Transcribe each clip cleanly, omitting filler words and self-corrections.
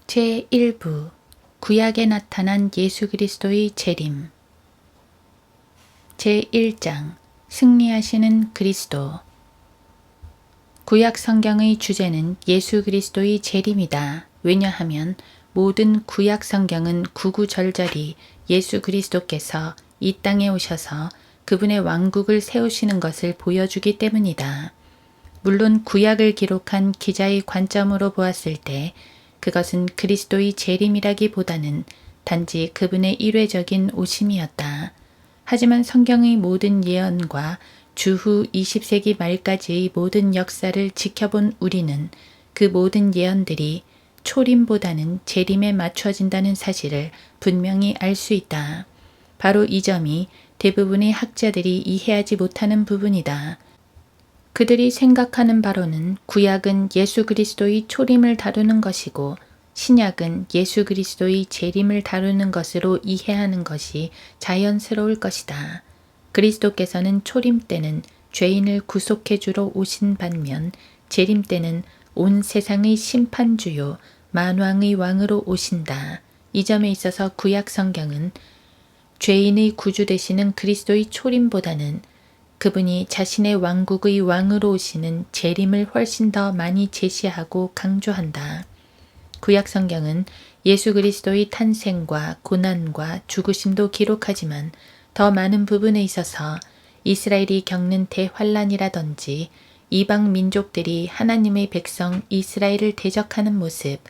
제1부 구약에 나타난 예수 그리스도의 재림. 제1장 승리하시는 그리스도. 구약 성경의 주제는 예수 그리스도의 재림이다. 왜냐하면 모든 구약 성경은 구구절절히 예수 그리스도께서 이 땅에 오셔서 그분의 왕국을 세우시는 것을 보여주기 때문이다. 물론 구약을 기록한 기자의 관점으로 보았을 때 그것은 그리스도의 재림이라기보다는 단지 그분의 일회적인 오심이었다. 하지만 성경의 모든 예언과 주후 20세기 말까지의 모든 역사를 지켜본 우리는 그 모든 예언들이 초림보다는 재림에 맞춰진다는 사실을 분명히 알 수 있다. 바로 이 점이 대부분의 학자들이 이해하지 못하는 부분이다. 그들이 생각하는 바로는 구약은 예수 그리스도의 초림을 다루는 것이고 신약은 예수 그리스도의 재림을 다루는 것으로 이해하는 것이 자연스러울 것이다. 그리스도께서는 초림 때는 죄인을 구속해 주러 오신 반면 재림 때는 온 세상의 심판주요 만왕의 왕으로 오신다. 이 점에 있어서 구약 성경은 죄인의 구주 되시는 그리스도의 초림보다는 그분이 자신의 왕국의 왕으로 오시는 재림을 훨씬 더 많이 제시하고 강조한다. 구약 성경은 예수 그리스도의 탄생과 고난과 죽으심도 기록하지만 더 많은 부분에 있어서 이스라엘이 겪는 대환란이라든지 이방 민족들이 하나님의 백성 이스라엘을 대적하는 모습,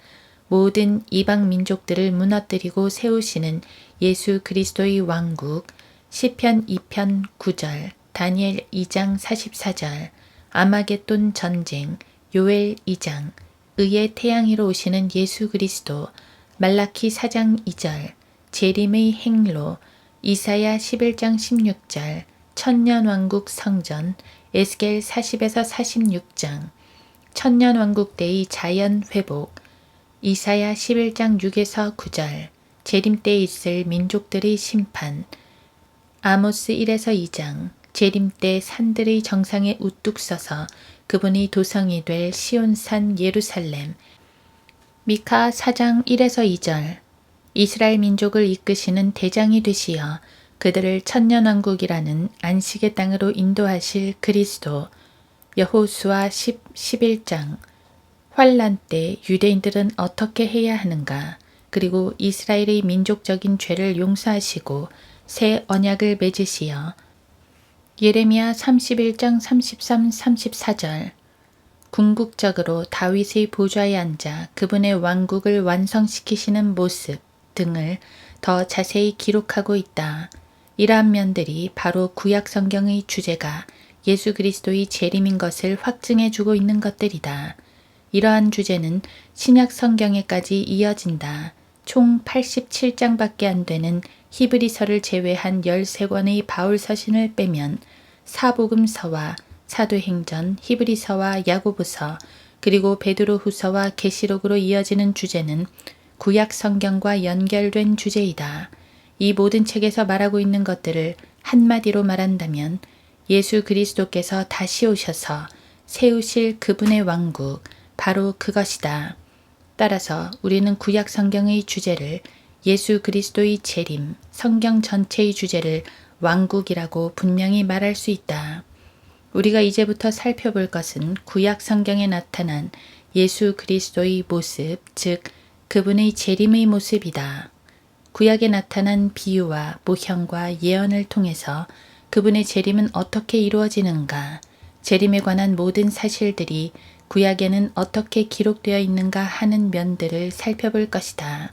모든 이방 민족들을 무너뜨리고 세우시는 예수 그리스도의 왕국, 시편 2편 9절, 다니엘 2장 44절, 아마겟돈 전쟁, 요엘 2장, 의의 태양이로 오시는 예수 그리스도, 말라키 4장 2절, 재림의 행로, 이사야 11장 16절, 천년왕국 성전, 에스겔 40에서 46장, 천년왕국 때의 자연 회복, 이사야 11장 6에서 9절, 재림 때 있을 민족들의 심판, 아모스 1에서 2장, 재림 때 산들의 정상에 우뚝 서서 그분이 도성이 될 시온산 예루살렘, 미카 4장 1에서 2절, 이스라엘 민족을 이끄시는 대장이 되시어 그들을 천년왕국이라는 안식의 땅으로 인도하실 그리스도, 여호수아 11장, 환란 때 유대인들은 어떻게 해야 하는가, 그리고 이스라엘의 민족적인 죄를 용서하시고 새 언약을 맺으시어 예레미야 31장 33, 34절, 궁극적으로 다윗의 보좌에 앉아 그분의 왕국을 완성시키시는 모습 등을 더 자세히 기록하고 있다. 이러한 면들이 바로 구약 성경의 주제가 예수 그리스도의 재림인 것을 확증해주고 있는 것들이다. 이러한 주제는 신약 성경에까지 이어진다. 총 87장밖에 안 되는 히브리서를 제외한 13권의 바울 서신을 빼면 사복음서와 사도행전, 히브리서와 야고보서, 그리고 베드로후서와 계시록으로 이어지는 주제는 구약 성경과 연결된 주제이다. 이 모든 책에서 말하고 있는 것들을 한마디로 말한다면 예수 그리스도께서 다시 오셔서 세우실 그분의 왕국, 바로 그것이다. 따라서 우리는 구약 성경의 주제를 예수 그리스도의 재림, 성경 전체의 주제를 왕국이라고 분명히 말할 수 있다. 우리가 이제부터 살펴볼 것은 구약 성경에 나타난 예수 그리스도의 모습, 즉 그분의 재림의 모습이다. 구약에 나타난 비유와 모형과 예언을 통해서 그분의 재림은 어떻게 이루어지는가, 재림에 관한 모든 사실들이 구약에는 어떻게 기록되어 있는가 하는 면들을 살펴볼 것이다.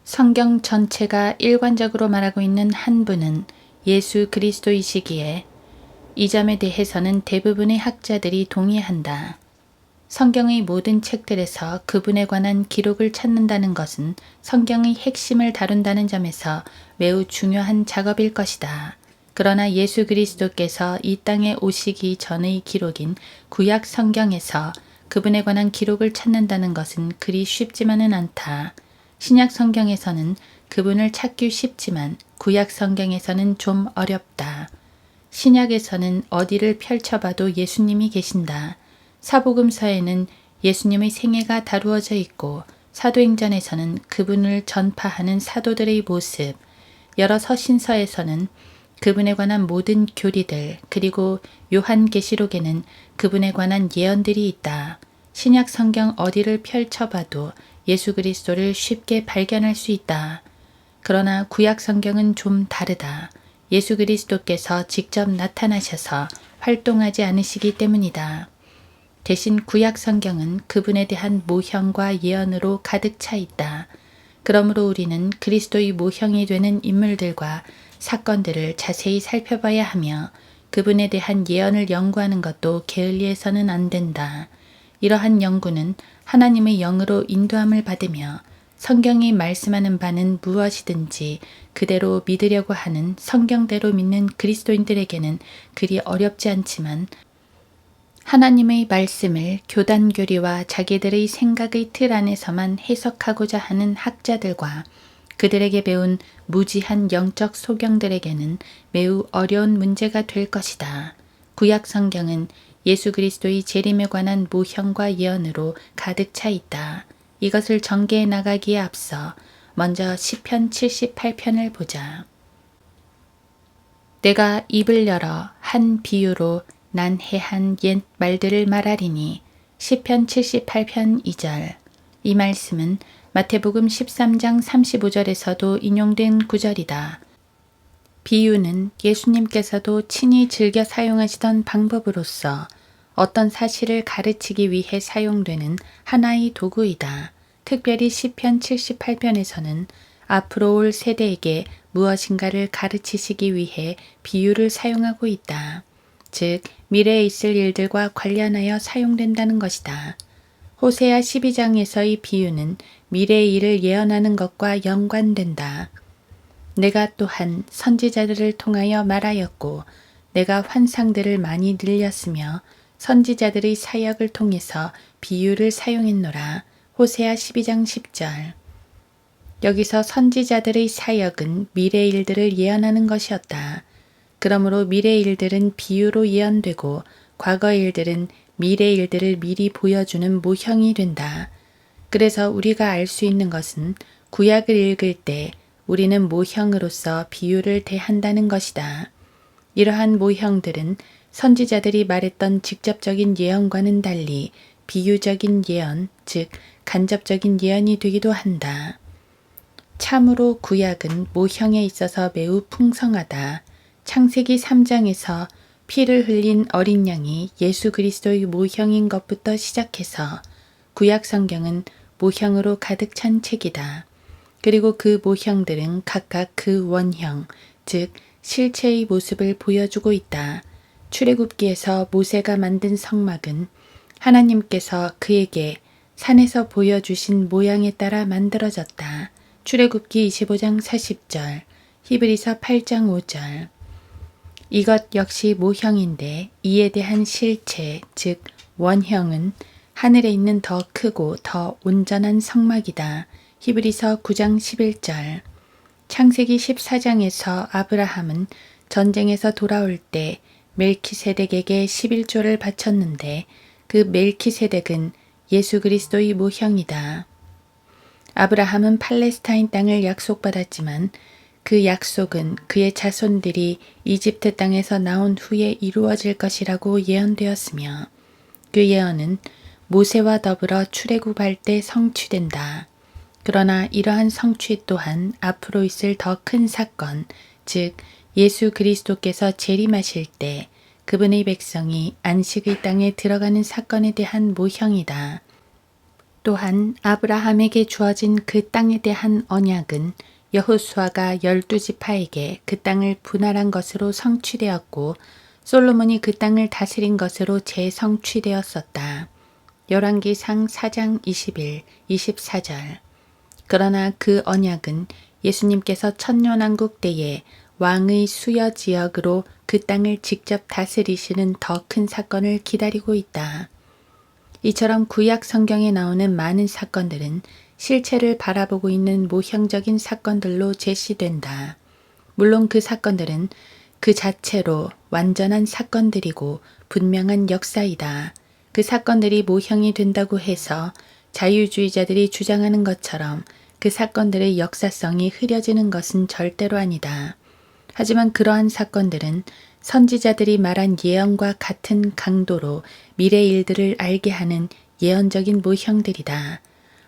성경 전체가 일관적으로 말하고 있는 한 분은 예수 그리스도이시기에 이 점에 대해서는 대부분의 학자들이 동의한다. 성경의 모든 책들에서 그분에 관한 기록을 찾는다는 것은 성경의 핵심을 다룬다는 점에서 매우 중요한 작업일 것이다. 그러나 예수 그리스도께서 이 땅에 오시기 전의 기록인 구약 성경에서 그분에 관한 기록을 찾는다는 것은 그리 쉽지만은 않다. 신약 성경에서는 그분을 찾기 쉽지만 구약 성경에서는 좀 어렵다. 신약에서는 어디를 펼쳐봐도 예수님이 계신다. 사복음서에는 예수님의 생애가 다루어져 있고 사도행전에서는 그분을 전파하는 사도들의 모습, 여러 서신서에서는 그분에 관한 모든 교리들, 그리고 요한계시록에는 그분에 관한 예언들이 있다. 신약 성경 어디를 펼쳐봐도 예수 그리스도를 쉽게 발견할 수 있다. 그러나 구약 성경은 좀 다르다. 예수 그리스도께서 직접 나타나셔서 활동하지 않으시기 때문이다. 대신 구약 성경은 그분에 대한 모형과 예언으로 가득 차 있다. 그러므로 우리는 그리스도의 모형이 되는 인물들과 사건들을 자세히 살펴봐야 하며 그분에 대한 예언을 연구하는 것도 게을리해서는 안 된다. 이러한 연구는 하나님의 영으로 인도함을 받으며 성경이 말씀하는 바는 무엇이든지 그대로 믿으려고 하는 성경대로 믿는 그리스도인들에게는 그리 어렵지 않지만 하나님의 말씀을 교단 교리와 자기들의 생각의 틀 안에서만 해석하고자 하는 학자들과 그들에게 배운 무지한 영적 소경들에게는 매우 어려운 문제가 될 것이다. 구약 성경은 예수 그리스도의 재림에 관한 모형과 예언으로 가득 차 있다. 이것을 전개해 나가기에 앞서 먼저 시편 78편을 보자. 내가 입을 열어 한 비유로 난해한 옛 말들을 말하리니 시편 78편 2절. 이 말씀은 마태복음 13장 35절에서도 인용된 구절이다. 비유는 예수님께서도 친히 즐겨 사용하시던 방법으로서 어떤 사실을 가르치기 위해 사용되는 하나의 도구이다. 특별히 시편 78편에서는 앞으로 올 세대에게 무엇인가를 가르치시기 위해 비유를 사용하고 있다. 즉 미래에 있을 일들과 관련하여 사용된다는 것이다. 호세아 12장에서의 비유는 미래의 일을 예언하는 것과 연관된다. 내가 또한 선지자들을 통하여 말하였고 내가 환상들을 많이 늘렸으며 선지자들의 사역을 통해서 비유를 사용했노라. 호세아 12장 10절. 여기서 선지자들의 사역은 미래 일들을 예언하는 것이었다. 그러므로 미래 일들은 비유로 예언되고 과거 일들은 미래 일들을 미리 보여주는 모형이 된다. 그래서 우리가 알 수 있는 것은 구약을 읽을 때 우리는 모형으로서 비유를 대한다는 것이다. 이러한 모형들은 선지자들이 말했던 직접적인 예언과는 달리 비유적인 예언, 즉 간접적인 예언이 되기도 한다. 참으로 구약은 모형에 있어서 매우 풍성하다. 창세기 3장에서 피를 흘린 어린 양이 예수 그리스도의 모형인 것부터 시작해서 구약 성경은 모형으로 가득 찬 책이다. 그리고 그 모형들은 각각 그 원형, 즉 실체의 모습을 보여주고 있다. 출애굽기에서 모세가 만든 성막은 하나님께서 그에게 산에서 보여주신 모양에 따라 만들어졌다. 출애굽기 25장 40절, 히브리서 8장 5절. 이것 역시 모형인데 이에 대한 실체, 즉 원형은 하늘에 있는 더 크고 더 온전한 성막이다. 히브리서 9장 11절. 창세기 14장에서 아브라함은 전쟁에서 돌아올 때 멜키세덱에게 11조를 바쳤는데 그 멜키세덱은 예수 그리스도의 모형이다. 아브라함은 팔레스타인 땅을 약속받았지만 그 약속은 그의 자손들이 이집트 땅에서 나온 후에 이루어질 것이라고 예언되었으며 그 예언은 모세와 더불어 출애굽할 때 성취된다. 그러나 이러한 성취 또한 앞으로 있을 더 큰 사건, 즉 예수 그리스도께서 재림하실 때 그분의 백성이 안식의 땅에 들어가는 사건에 대한 모형이다. 또한 아브라함에게 주어진 그 땅에 대한 언약은 여호수아가 12지파에게 그 땅을 분할한 것으로 성취되었고 솔로몬이 그 땅을 다스린 것으로 재성취되었었다. 열왕기상 4장 21, 24절. 그러나 그 언약은 예수님께서 천년왕국 때에 왕의 수여 지역으로 그 땅을 직접 다스리시는 더 큰 사건을 기다리고 있다. 이처럼 구약 성경에 나오는 많은 사건들은 실체를 바라보고 있는 모형적인 사건들로 제시된다. 물론 그 사건들은 그 자체로 완전한 사건들이고 분명한 역사이다. 그 사건들이 모형이 된다고 해서 자유주의자들이 주장하는 것처럼 그 사건들의 역사성이 흐려지는 것은 절대로 아니다. 하지만 그러한 사건들은 선지자들이 말한 예언과 같은 강도로 미래 일들을 알게 하는 예언적인 모형들이다.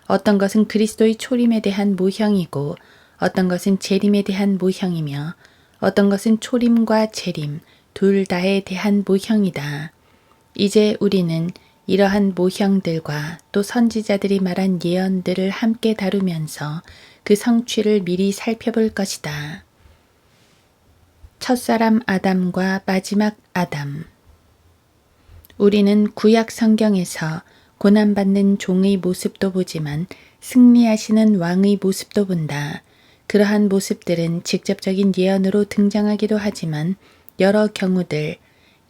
어떤 것은 그리스도의 초림에 대한 모형이고 어떤 것은 재림에 대한 모형이며 어떤 것은 초림과 재림 둘 다에 대한 모형이다. 이제 우리는 이러한 모형들과 또 선지자들이 말한 예언들을 함께 다루면서 그 성취를 미리 살펴볼 것이다. 첫사람 아담과 마지막 아담. 우리는 구약 성경에서 고난받는 종의 모습도 보지만 승리하시는 왕의 모습도 본다. 그러한 모습들은 직접적인 예언으로 등장하기도 하지만 여러 경우들,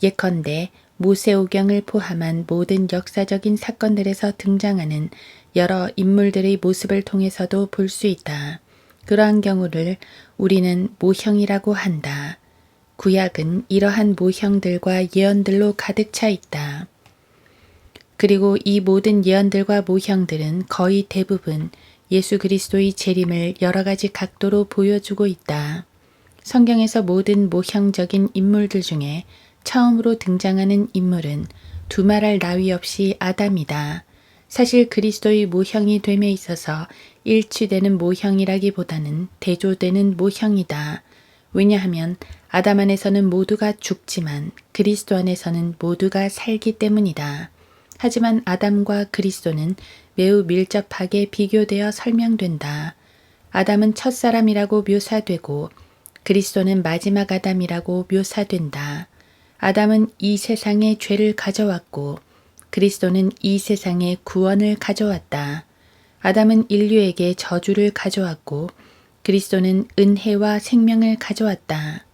예컨대 모세오경을 포함한 모든 역사적인 사건들에서 등장하는 여러 인물들의 모습을 통해서도 볼 수 있다. 그러한 경우를 우리는 모형이라고 한다. 구약은 이러한 모형들과 예언들로 가득 차 있다. 그리고 이 모든 예언들과 모형들은 거의 대부분 예수 그리스도의 재림을 여러 가지 각도로 보여주고 있다. 성경에서 모든 모형적인 인물들 중에 처음으로 등장하는 인물은 두말할 나위 없이 아담이다. 사실 그리스도의 모형이 됨에 있어서 일치되는 모형이라기보다는 대조되는 모형이다. 왜냐하면 아담 안에서는 모두가 죽지만 그리스도 안에서는 모두가 살기 때문이다. 하지만 아담과 그리스도는 매우 밀접하게 비교되어 설명된다. 아담은 첫사람이라고 묘사되고 그리스도는 마지막 아담이라고 묘사된다. 아담은 이 세상에 죄를 가져왔고 그리스도는 이 세상에 구원을 가져왔다. 아담은 인류에게 저주를 가져왔고 그리스도는 은혜와 생명을 가져왔다.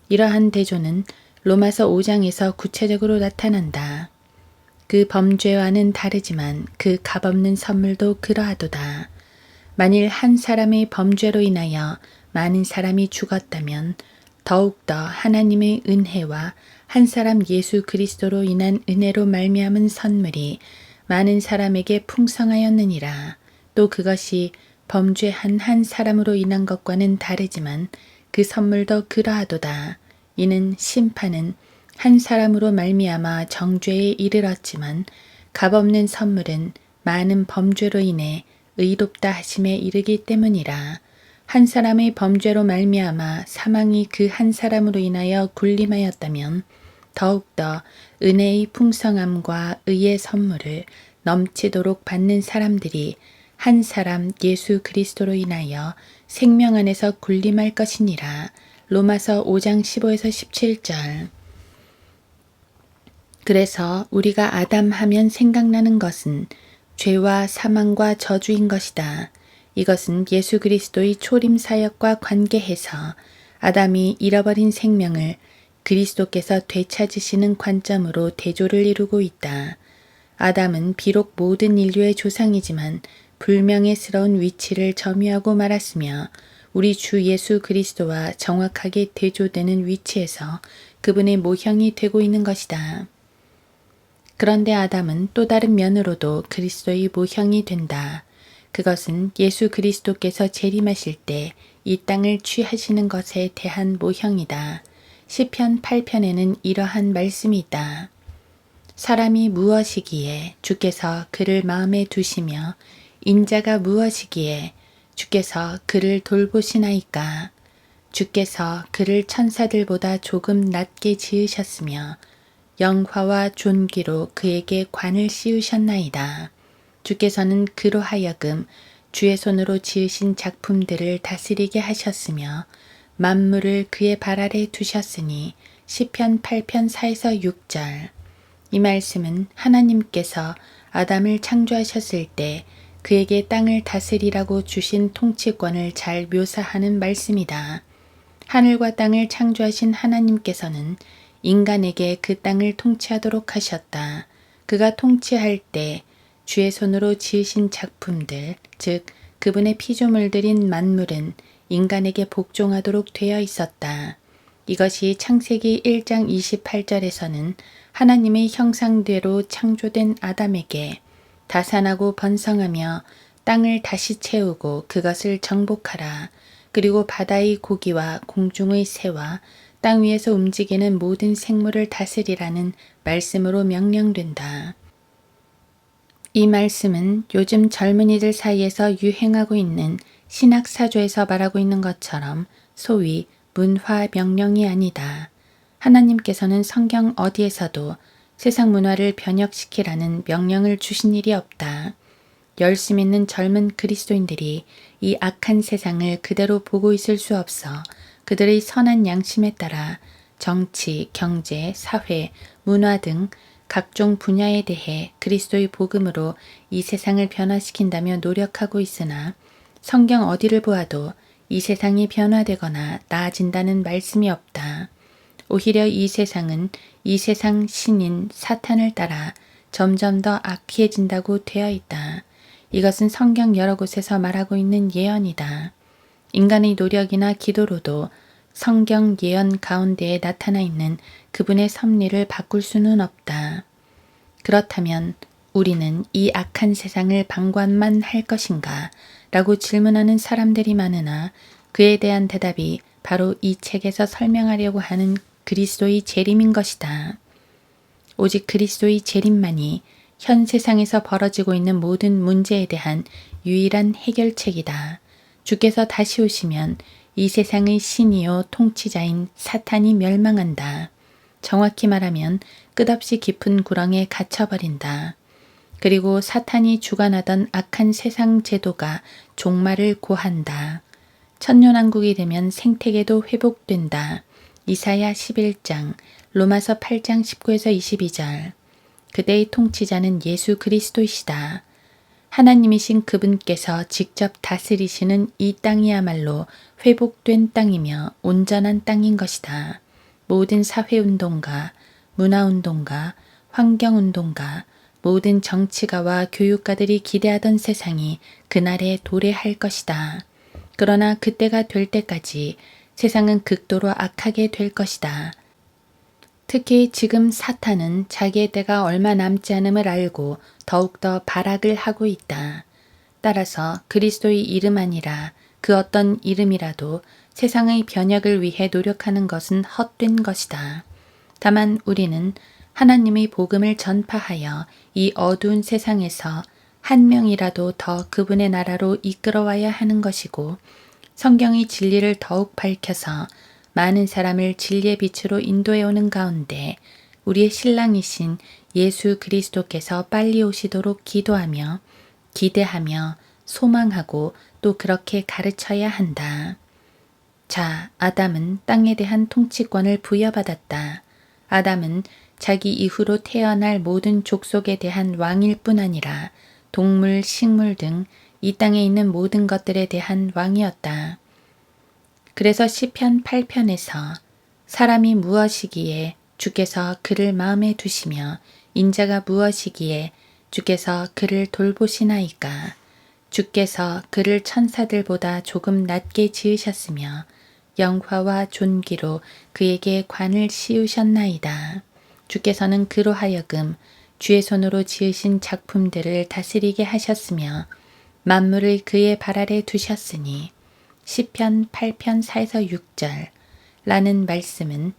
이러한 대조는 로마서 5장에서 구체적으로 나타난다. 그 범죄와는 다르지만 그 값없는 선물도 그러하도다. 만일 한 사람의 범죄로 인하여 많은 사람이 죽었다면 더욱더 하나님의 은혜와 한 사람 예수 그리스도로 인한 은혜로 말미암은 선물이 많은 사람에게 풍성하였느니라. 또 그것이 범죄한 한 사람으로 인한 것과는 다르지만 그 선물도 그러하도다. 이는 심판은 한 사람으로 말미암아 정죄에 이르렀지만 값없는 선물은 많은 범죄로 인해 의롭다 하심에 이르기 때문이라. 한 사람의 범죄로 말미암아 사망이 그 한 사람으로 인하여 군림하였다면 더욱더 은혜의 풍성함과 의의 선물을 넘치도록 받는 사람들이 한 사람 예수 그리스도로 인하여 생명 안에서 군림할 것이니라. 로마서 5장 15에서 17절. 그래서 우리가 아담 하면 생각나는 것은 죄와 사망과 저주인 것이다. 이것은 예수 그리스도의 초림 사역과 관계해서 아담이 잃어버린 생명을 그리스도께서 되찾으시는 관점으로 대조를 이루고 있다. 아담은 비록 모든 인류의 조상이지만 불명예스러운 위치를 점유하고 말았으며 우리 주 예수 그리스도와 정확하게 대조되는 위치에서 그분의 모형이 되고 있는 것이다. 그런데 아담은 또 다른 면으로도 그리스도의 모형이 된다. 그것은 예수 그리스도께서 재림하실 때 이 땅을 취하시는 것에 대한 모형이다. 시편 8편에는 이러한 말씀이 있다. 사람이 무엇이기에 주께서 그를 마음에 두시며 인자가 무엇이기에 주께서 그를 돌보시나이까. 주께서 그를 천사들보다 조금 낮게 지으셨으며 영화와 존귀로 그에게 관을 씌우셨나이다. 주께서는 그로 하여금 주의 손으로 지으신 작품들을 다스리게 하셨으며 만물을 그의 발 아래 두셨으니 시편 8편 4에서 6절. 이 말씀은 하나님께서 아담을 창조하셨을 때 그에게 땅을 다스리라고 주신 통치권을 잘 묘사하는 말씀이다. 하늘과 땅을 창조하신 하나님께서는 인간에게 그 땅을 통치하도록 하셨다. 그가 통치할 때 주의 손으로 지으신 작품들, 즉 그분의 피조물들인 만물은 인간에게 복종하도록 되어 있었다. 이것이 창세기 1장 28절에서는 하나님의 형상대로 창조된 아담에게 다산하고 번성하며 땅을 다시 채우고 그것을 정복하라. 그리고 바다의 고기와 공중의 새와 땅 위에서 움직이는 모든 생물을 다스리라는 말씀으로 명령된다. 이 말씀은 요즘 젊은이들 사이에서 유행하고 있는 신학사조에서 말하고 있는 것처럼 소위 문화 명령이 아니다. 하나님께서는 성경 어디에서도 세상 문화를 변혁시키라는 명령을 주신 일이 없다. 열심 있는 젊은 그리스도인들이 이 악한 세상을 그대로 보고 있을 수 없어 그들의 선한 양심에 따라 정치, 경제, 사회, 문화 등 각종 분야에 대해 그리스도의 복음으로 이 세상을 변화시킨다며 노력하고 있으나 성경 어디를 보아도 이 세상이 변화되거나 나아진다는 말씀이 없다. 오히려 이 세상은 이 세상 신인 사탄을 따라 점점 더 악해진다고 되어 있다. 이것은 성경 여러 곳에서 말하고 있는 예언이다. 인간의 노력이나 기도로도 성경 예언 가운데에 나타나 있는 그분의 섭리를 바꿀 수는 없다. 그렇다면 우리는 이 악한 세상을 방관만 할 것인가? 라고 질문하는 사람들이 많으나 그에 대한 대답이 바로 이 책에서 설명하려고 하는 그리스도의 재림인 것이다. 오직 그리스도의 재림만이 현 세상에서 벌어지고 있는 모든 문제에 대한 유일한 해결책이다. 주께서 다시 오시면 이 세상의 신이요 통치자인 사탄이 멸망한다. 정확히 말하면 끝없이 깊은 구렁에 갇혀버린다. 그리고 사탄이 주관하던 악한 세상 제도가 종말을 고한다. 천년왕국이 되면 생태계도 회복된다. 이사야 11장, 로마서 8장 19에서 22절. 그대의 통치자는 예수 그리스도이시다. 하나님이신 그분께서 직접 다스리시는 이 땅이야말로 회복된 땅이며 온전한 땅인 것이다. 모든 사회운동가, 문화운동가, 환경운동가, 모든 정치가와 교육가들이 기대하던 세상이 그날에 도래할 것이다. 그러나 그때가 될 때까지 세상은 극도로 악하게 될 것이다. 특히 지금 사탄은 자기의 때가 얼마 남지 않음을 알고 더욱더 발악을 하고 있다. 따라서 그리스도의 이름 아니라 그 어떤 이름이라도 세상의 변혁을 위해 노력하는 것은 헛된 것이다. 다만 우리는 하나님의 복음을 전파하여 이 어두운 세상에서 한 명이라도 더 그분의 나라로 이끌어와야 하는 것이고 성경의 진리를 더욱 밝혀서 많은 사람을 진리의 빛으로 인도해 오는 가운데 우리의 신랑이신 예수 그리스도께서 빨리 오시도록 기도하며 기대하며 소망하고 또 그렇게 가르쳐야 한다. 자, 아담은 땅에 대한 통치권을 부여받았다. 아담은 자기 이후로 태어날 모든 족속에 대한 왕일 뿐 아니라 동물, 식물 등 이 땅에 있는 모든 것들에 대한 왕이었다. 그래서 시편 8편에서 사람이 무엇이기에 주께서 그를 마음에 두시며 인자가 무엇이기에 주께서 그를 돌보시나이까. 주께서 그를 천사들보다 조금 낮게 지으셨으며 영화와 존귀로 그에게 관을 씌우셨나이다. 주께서는 그로 하여금 주의 손으로 지으신 작품들을 다스리게 하셨으며 만물을 그의 발 아래 두셨으니 시편 8편 4에서 6절 라는 말씀은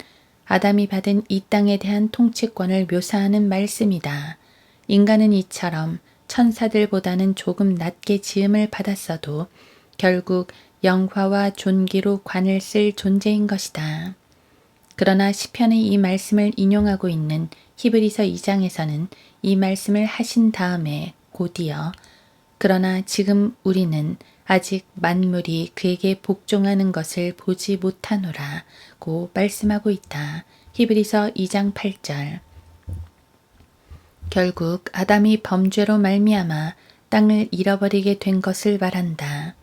아담이 받은 이 땅에 대한 통치권을 묘사하는 말씀이다. 인간은 이처럼 천사들보다는 조금 낮게 지음을 받았어도 결국 영화와 존귀로 관을 쓸 존재인 것이다. 그러나 시편의 이 말씀을 인용하고 있는 히브리서 2장에서는 이 말씀을 하신 다음에 곧이어 그러나 지금 우리는 아직 만물이 그에게 복종하는 것을 보지 못하노라고 말씀하고 있다. 히브리서 2장 8절. 결국 아담이 범죄로 말미암아 땅을 잃어버리게 된 것을 말한다.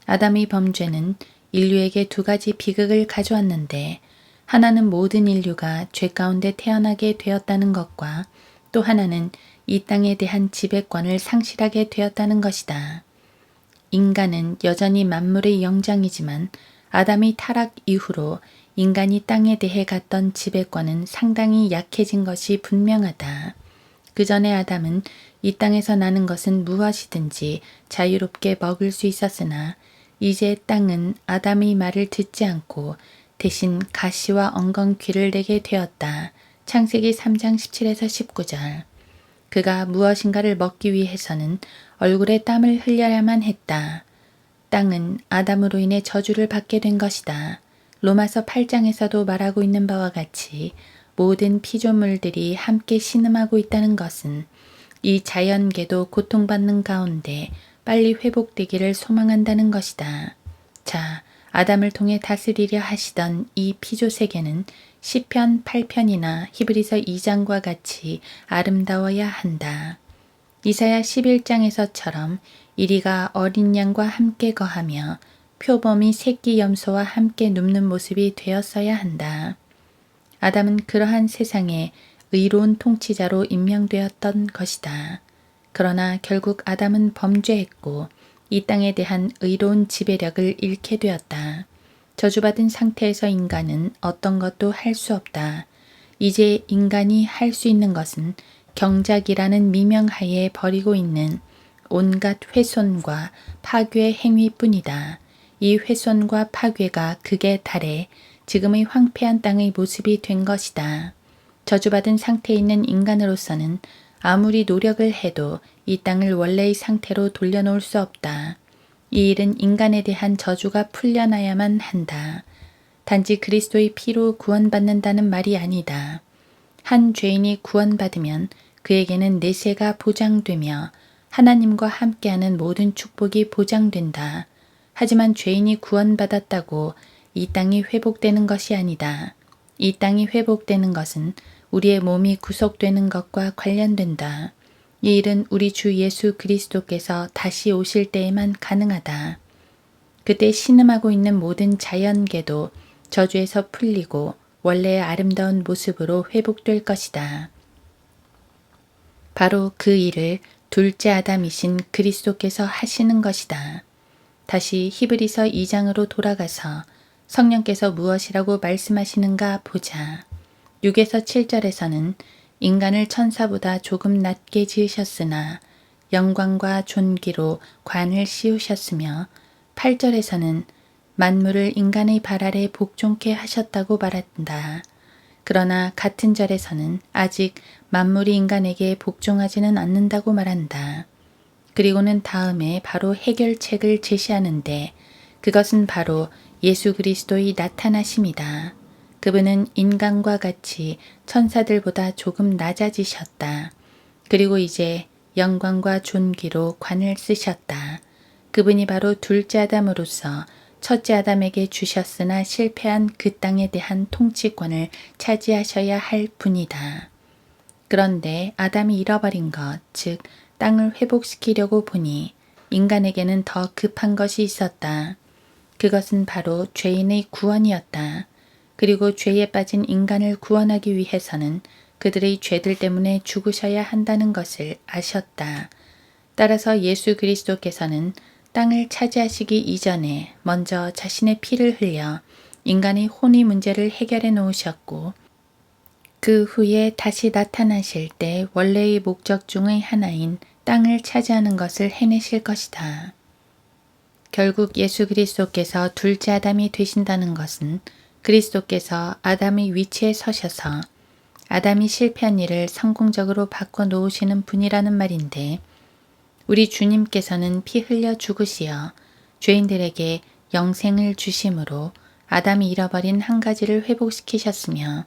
아담의 범죄는 인류에게 두 가지 비극을 가져왔는데 하나는 모든 인류가 죄 가운데 태어나게 되었다는 것과 또 하나는 이 땅에 대한 지배권을 상실하게 되었다는 것이다. 인간은 여전히 만물의 영장이지만 아담의 타락 이후로 인간이 땅에 대해 갖던 지배권은 상당히 약해진 것이 분명하다. 그 전에 아담은 이 땅에서 나는 것은 무엇이든지 자유롭게 먹을 수 있었으나 이제 땅은 아담의 말을 듣지 않고 대신 가시와 엉겅퀴를 내게 되었다. 창세기 3장 17에서 19절. 그가 무엇인가를 먹기 위해서는 얼굴에 땀을 흘려야만 했다. 땅은 아담으로 인해 저주를 받게 된 것이다. 로마서 8장에서도 말하고 있는 바와 같이 모든 피조물들이 함께 신음하고 있다는 것은 이 자연계도 고통받는 가운데 빨리 회복되기를 소망한다는 것이다. 자, 아담을 통해 다스리려 하시던 이 피조세계는 시편 8편이나 히브리서 2장과 같이 아름다워야 한다. 이사야 11장에서처럼 이리가 어린 양과 함께 거하며 표범이 새끼 염소와 함께 눕는 모습이 되었어야 한다. 아담은 그러한 세상의 의로운 통치자로 임명되었던 것이다. 그러나 결국 아담은 범죄했고 이 땅에 대한 의로운 지배력을 잃게 되었다. 저주받은 상태에서 인간은 어떤 것도 할 수 없다. 이제 인간이 할 수 있는 것은 경작이라는 미명하에 벌이고 있는 온갖 훼손과 파괴 행위뿐이다. 이 훼손과 파괴가 극에 달해 지금의 황폐한 땅의 모습이 된 것이다. 저주받은 상태에 있는 인간으로서는 아무리 노력을 해도 이 땅을 원래의 상태로 돌려놓을 수 없다. 이 일은 인간에 대한 저주가 풀려나야만 한다. 단지 그리스도의 피로 구원받는다는 말이 아니다. 한 죄인이 구원받으면 그에게는 내세가 보장되며 하나님과 함께하는 모든 축복이 보장된다. 하지만 죄인이 구원받았다고 이 땅이 회복되는 것이 아니다. 이 땅이 회복되는 것은 우리의 몸이 구속되는 것과 관련된다. 이 일은 우리 주 예수 그리스도께서 다시 오실 때에만 가능하다. 그때 신음하고 있는 모든 자연계도 저주에서 풀리고 원래의 아름다운 모습으로 회복될 것이다. 바로 그 일을 둘째 아담이신 그리스도께서 하시는 것이다. 다시 히브리서 2장으로 돌아가서 성령께서 무엇이라고 말씀하시는가 보자. 6에서 7절에서는 인간을 천사보다 조금 낮게 지으셨으나 영광과 존귀로 관을 씌우셨으며 8절에서는 만물을 인간의 발 아래 복종케 하셨다고 말한다. 그러나 같은 절에서는 아직 만물이 인간에게 복종하지는 않는다고 말한다. 그리고는 다음에 바로 해결책을 제시하는데 그것은 바로 예수 그리스도의 나타나심이다. 그분은 인간과 같이 천사들보다 조금 낮아지셨다. 그리고 이제 영광과 존귀로 관을 쓰셨다. 그분이 바로 둘째 아담으로서 첫째 아담에게 주셨으나 실패한 그 땅에 대한 통치권을 차지하셔야 할 분이다. 그런데 아담이 잃어버린 것, 즉 땅을 회복시키려고 보니 인간에게는 더 급한 것이 있었다. 그것은 바로 죄인의 구원이었다. 그리고 죄에 빠진 인간을 구원하기 위해서는 그들의 죄들 때문에 죽으셔야 한다는 것을 아셨다. 따라서 예수 그리스도께서는 땅을 차지하시기 이전에 먼저 자신의 피를 흘려 인간의 혼의 문제를 해결해 놓으셨고 그 후에 다시 나타나실 때 원래의 목적 중의 하나인 땅을 차지하는 것을 해내실 것이다. 결국 예수 그리스도께서 둘째 아담이 되신다는 것은 그리스도께서 아담의 위치에 서셔서 아담이 실패한 일을 성공적으로 바꿔놓으시는 분이라는 말인데 우리 주님께서는 피 흘려 죽으시어 죄인들에게 영생을 주심으로 아담이 잃어버린 한 가지를 회복시키셨으며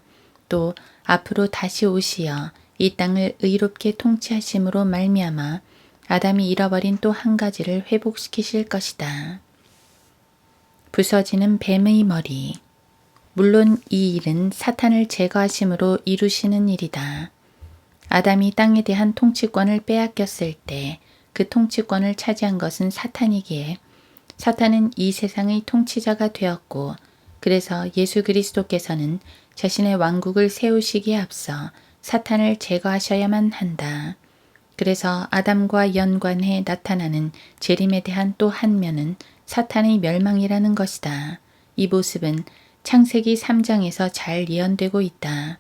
또 앞으로 다시 오시어 이 땅을 의롭게 통치하심으로 말미암아 아담이 잃어버린 또 한 가지를 회복시키실 것이다. 부서지는 뱀의 머리. 물론 이 일은 사탄을 제거하심으로 이루시는 일이다. 아담이 땅에 대한 통치권을 빼앗겼을 때 그 통치권을 차지한 것은 사탄이기에 사탄은 이 세상의 통치자가 되었고 그래서 예수 그리스도께서는 자신의 왕국을 세우시기에 앞서 사탄을 제거하셔야만 한다. 그래서 아담과 연관해 나타나는 재림에 대한 또 한 면은 사탄의 멸망이라는 것이다. 이 모습은 창세기 3장에서 잘 예언되고 있다.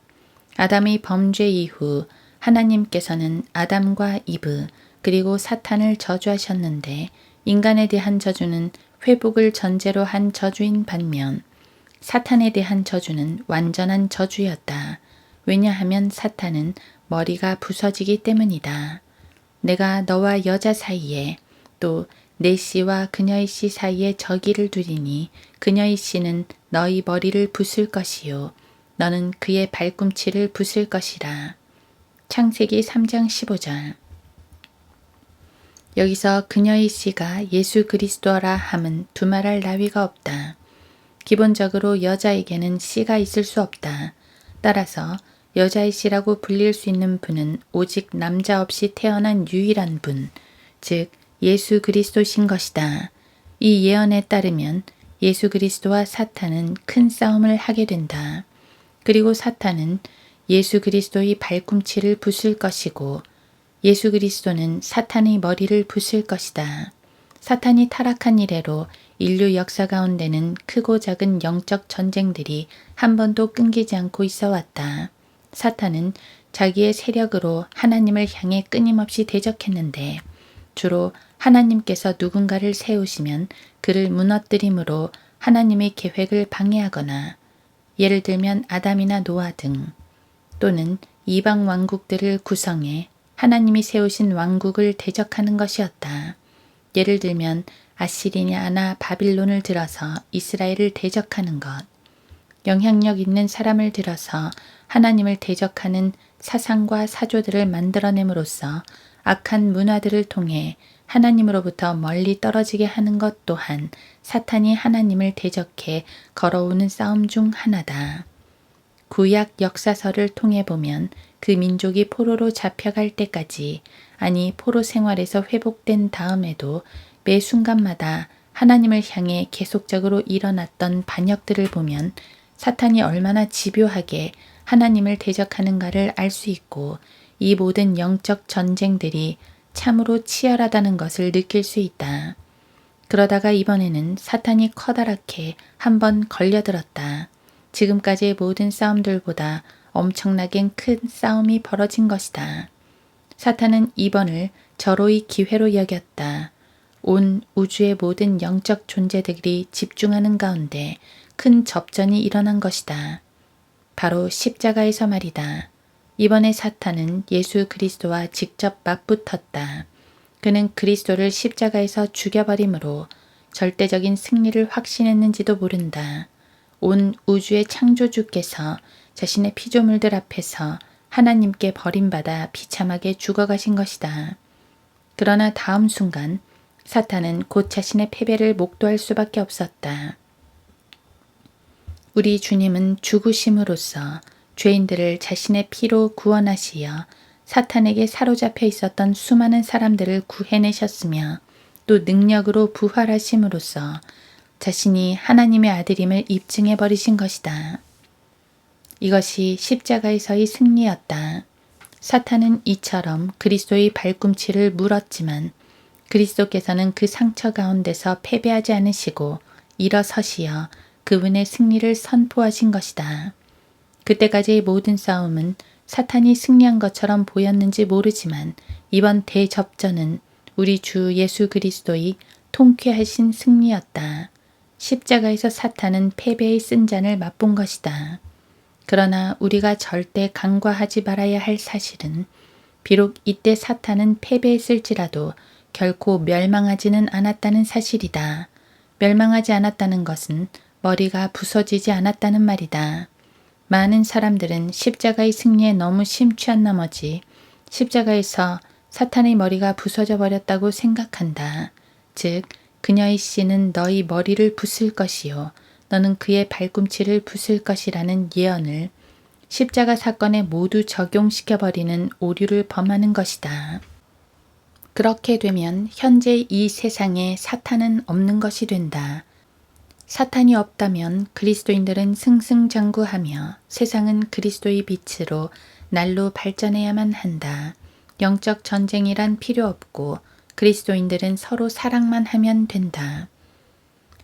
아담의 범죄 이후 하나님께서는 아담과 이브 그리고 사탄을 저주하셨는데 인간에 대한 저주는 회복을 전제로 한 저주인 반면 사탄에 대한 저주는 완전한 저주였다. 왜냐하면 사탄은 머리가 부서지기 때문이다. 내가 너와 여자 사이에 또 내 씨와 그녀의 씨 사이에 저기를 두리니 그녀의 씨는 너희 머리를 부술 것이요 너는 그의 발꿈치를 부술 것이라. 창세기 3장 15절. 여기서 그녀의 씨가 예수 그리스도라 함은 두말할 나위가 없다. 기본적으로 여자에게는 씨가 있을 수 없다. 따라서 여자의 씨라고 불릴 수 있는 분은 오직 남자 없이 태어난 유일한 분, 즉 예수 그리스도신 것이다. 이 예언에 따르면 예수 그리스도와 사탄은 큰 싸움을 하게 된다. 그리고 사탄은 예수 그리스도의 발꿈치를 부술 것이고 예수 그리스도는 사탄의 머리를 부술 것이다. 사탄이 타락한 이래로 인류 역사 가운데는 크고 작은 영적 전쟁들이 한 번도 끊기지 않고 있어 왔다. 사탄은 자기의 세력으로 하나님을 향해 끊임없이 대적했는데 주로 하나님께서 누군가를 세우시면 그를 무너뜨림으로 하나님의 계획을 방해하거나 예를 들면 아담이나 노아 등 또는 이방 왕국들을 구성해 하나님이 세우신 왕국을 대적하는 것이었다. 예를 들면 아시리아나 바빌론을 들어서 이스라엘을 대적하는 것, 영향력 있는 사람을 들어서 하나님을 대적하는 사상과 사조들을 만들어냄으로써 악한 문화들을 통해 하나님으로부터 멀리 떨어지게 하는 것 또한 사탄이 하나님을 대적해 걸어오는 싸움 중 하나다. 구약 역사서를 통해 보면 그 민족이 포로로 잡혀갈 때까지, 아니 포로 생활에서 회복된 다음에도 매 순간마다 하나님을 향해 계속적으로 일어났던 반역들을 보면 사탄이 얼마나 집요하게 하나님을 대적하는가를 알 수 있고 이 모든 영적 전쟁들이 참으로 치열하다는 것을 느낄 수 있다. 그러다가 이번에는 사탄이 커다랗게 한번 걸려들었다. 지금까지의 모든 싸움들보다 엄청나게 큰 싸움이 벌어진 것이다. 사탄은 이번을 절호의 기회로 여겼다. 온 우주의 모든 영적 존재들이 집중하는 가운데 큰 접전이 일어난 것이다. 바로 십자가에서 말이다. 이번에 사탄은 예수 그리스도와 직접 맞붙었다. 그는 그리스도를 십자가에서 죽여버림으로 절대적인 승리를 확신했는지도 모른다. 온 우주의 창조주께서 자신의 피조물들 앞에서 하나님께 버림받아 비참하게 죽어가신 것이다. 그러나 다음 순간 사탄은 곧 자신의 패배를 목도할 수밖에 없었다. 우리 주님은 죽으심으로써 죄인들을 자신의 피로 구원하시어 사탄에게 사로잡혀 있었던 수많은 사람들을 구해내셨으며 또 능력으로 부활하심으로써 자신이 하나님의 아들임을 입증해 버리신 것이다. 이것이 십자가에서의 승리였다. 사탄은 이처럼 그리스도의 발꿈치를 물었지만 그리스도께서는 그 상처 가운데서 패배하지 않으시고 일어서시어 그분의 승리를 선포하신 것이다. 그때까지의 모든 싸움은 사탄이 승리한 것처럼 보였는지 모르지만 이번 대접전은 우리 주 예수 그리스도의 통쾌하신 승리였다. 십자가에서 사탄은 패배의 쓴잔을 맛본 것이다. 그러나 우리가 절대 간과하지 말아야 할 사실은 비록 이때 사탄은 패배했을지라도 결코 멸망하지는 않았다는 사실이다. 멸망하지 않았다는 것은 머리가 부서지지 않았다는 말이다. 많은 사람들은 십자가의 승리에 너무 심취한 나머지 십자가에서 사탄의 머리가 부서져 버렸다고 생각한다. 즉 그녀의 씨는 너희 머리를 부술 것이요 너는 그의 발꿈치를 부술 것이라는 예언을 십자가 사건에 모두 적용시켜버리는 오류를 범하는 것이다. 그렇게 되면 현재 이 세상에 사탄은 없는 것이 된다. 사탄이 없다면 그리스도인들은 승승장구하며 세상은 그리스도의 빛으로 날로 발전해야만 한다. 영적 전쟁이란 필요 없고 그리스도인들은 서로 사랑만 하면 된다.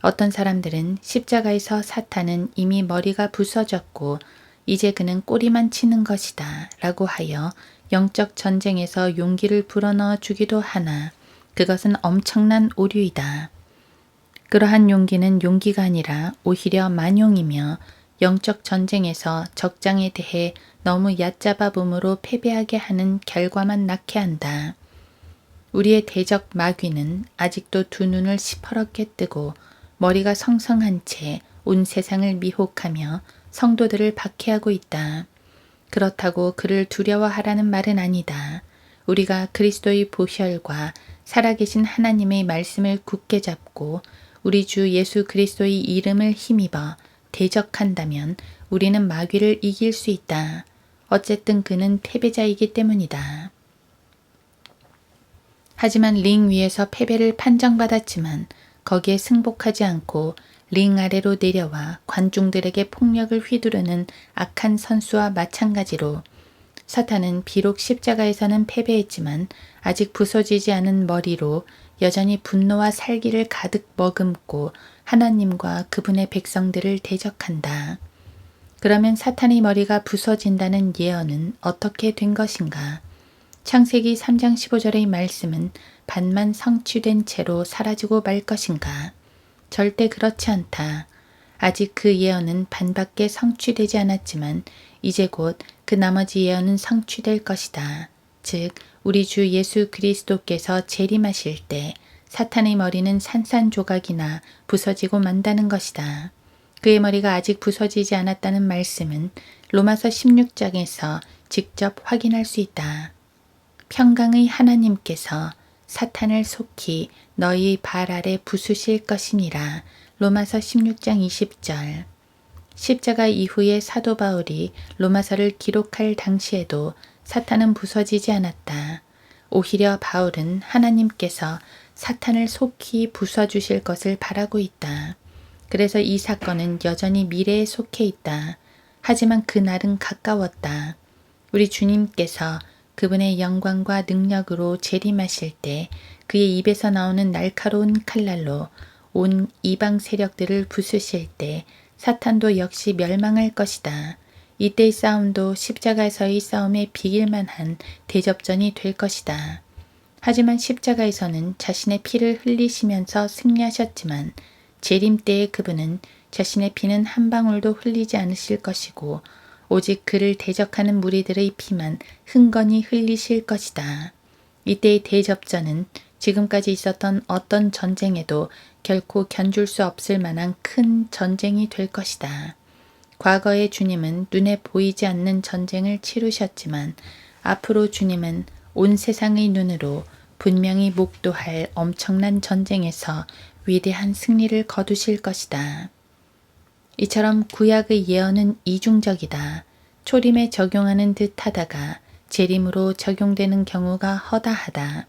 어떤 사람들은 십자가에서 사탄은 이미 머리가 부서졌고 이제 그는 꼬리만 치는 것이다 라고 하여 영적 전쟁에서 용기를 불어넣어 주기도 하나 그것은 엄청난 오류이다. 그러한 용기는 용기가 아니라 오히려 만용이며 영적 전쟁에서 적장에 대해 너무 얕잡아 봄으로 패배하게 하는 결과만 낳게 한다. 우리의 대적 마귀는 아직도 두 눈을 시퍼렇게 뜨고 머리가 성성한 채 온 세상을 미혹하며 성도들을 박해하고 있다. 그렇다고 그를 두려워하라는 말은 아니다. 우리가 그리스도의 보혈과 살아계신 하나님의 말씀을 굳게 잡고 우리 주 예수 그리스도의 이름을 힘입어 대적한다면 우리는 마귀를 이길 수 있다. 어쨌든 그는 패배자이기 때문이다. 하지만 링 위에서 패배를 판정받았지만 거기에 승복하지 않고 링 아래로 내려와 관중들에게 폭력을 휘두르는 악한 선수와 마찬가지로 사탄은 비록 십자가에서는 패배했지만 아직 부서지지 않은 머리로 여전히 분노와 살기를 가득 머금고 하나님과 그분의 백성들을 대적한다. 그러면 사탄의 머리가 부서진다는 예언은 어떻게 된 것인가? 창세기 3장 15절의 말씀은 반만 성취된 채로 사라지고 말 것인가? 절대 그렇지 않다. 아직 그 예언은 반밖에 성취되지 않았지만 이제 곧 그 나머지 예언은 성취될 것이다. 즉 우리 주 예수 그리스도께서 재림하실 때 사탄의 머리는 산산조각이나 부서지고 만다는 것이다. 그의 머리가 아직 부서지지 않았다는 말씀은 로마서 16장에서 직접 확인할 수 있다. 평강의 하나님께서 사탄을 속히 너희 발 아래 부수실 것이니라. 로마서 16장 20절. 십자가 이후에 사도 바울이 로마서를 기록할 당시에도 사탄은 부서지지 않았다. 오히려 바울은 하나님께서 사탄을 속히 부숴주실 것을 바라고 있다. 그래서 이 사건은 여전히 미래에 속해 있다. 하지만 그날은 가까웠다. 우리 주님께서 그분의 영광과 능력으로 재림하실 때 그의 입에서 나오는 날카로운 칼날로 온 이방 세력들을 부수실 때 사탄도 역시 멸망할 것이다. 이때의 싸움도 십자가에서의 싸움에 비길만한 대접전이 될 것이다. 하지만 십자가에서는 자신의 피를 흘리시면서 승리하셨지만 재림 때의 그분은 자신의 피는 한 방울도 흘리지 않으실 것이고 오직 그를 대적하는 무리들의 피만 흥건히 흘리실 것이다. 이때의 대접전은 지금까지 있었던 어떤 전쟁에도 결코 견줄 수 없을 만한 큰 전쟁이 될 것이다. 과거의 주님은 눈에 보이지 않는 전쟁을 치르셨지만 앞으로 주님은 온 세상의 눈으로 분명히 목도할 엄청난 전쟁에서 위대한 승리를 거두실 것이다. 이처럼 구약의 예언은 이중적이다. 초림에 적용하는 듯 하다가 재림으로 적용되는 경우가 허다하다.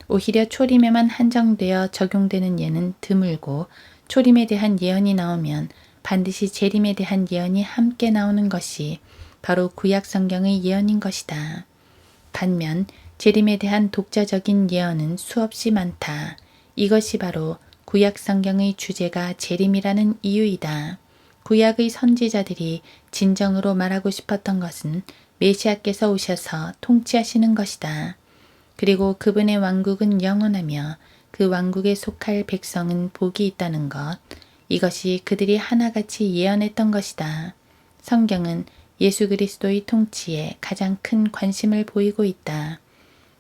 오히려 초림에만 한정되어 적용되는 예는 드물고 초림에 대한 예언이 나오면 반드시 재림에 대한 예언이 함께 나오는 것이 바로 구약 성경의 예언인 것이다. 반면 재림에 대한 독자적인 예언은 수없이 많다. 이것이 바로 구약 성경의 주제가 재림이라는 이유이다. 구약의 선지자들이 진정으로 말하고 싶었던 것은 메시아께서 오셔서 통치하시는 것이다. 그리고 그분의 왕국은 영원하며 그 왕국에 속할 백성은 복이 있다는 것. 이것이 그들이 하나같이 예언했던 것이다. 성경은 예수 그리스도의 통치에 가장 큰 관심을 보이고 있다.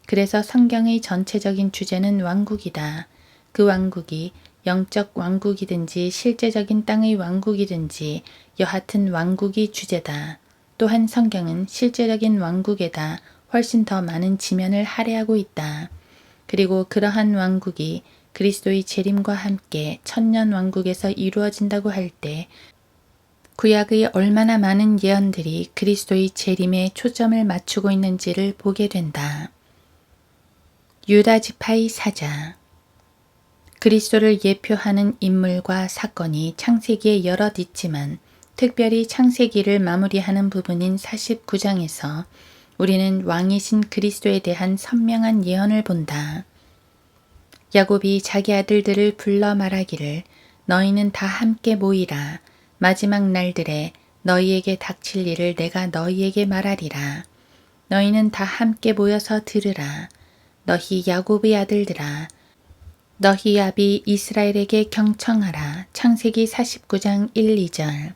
그래서 성경의 전체적인 주제는 왕국이다. 그 왕국이 영적 왕국이든지 실제적인 땅의 왕국이든지 여하튼 왕국이 주제다. 또한 성경은 실제적인 왕국에다 훨씬 더 많은 지면을 할애하고 있다. 그리고 그러한 왕국이 그리스도의 재림과 함께 천년 왕국에서 이루어진다고 할 때 구약의 얼마나 많은 예언들이 그리스도의 재림에 초점을 맞추고 있는지를 보게 된다. 유다 지파의 사자. 그리스도를 예표하는 인물과 사건이 창세기에 여럿 있지만 특별히 창세기를 마무리하는 부분인 49장에서 우리는 왕이신 그리스도에 대한 선명한 예언을 본다. 야곱이 자기 아들들을 불러 말하기를 너희는 다 함께 모이라. 마지막 날들에 너희에게 닥칠 일을 내가 너희에게 말하리라. 너희는 다 함께 모여서 들으라. 너희 야곱의 아들들아. 너희 아비 이스라엘에게 경청하라. 창세기 49장 1, 2절.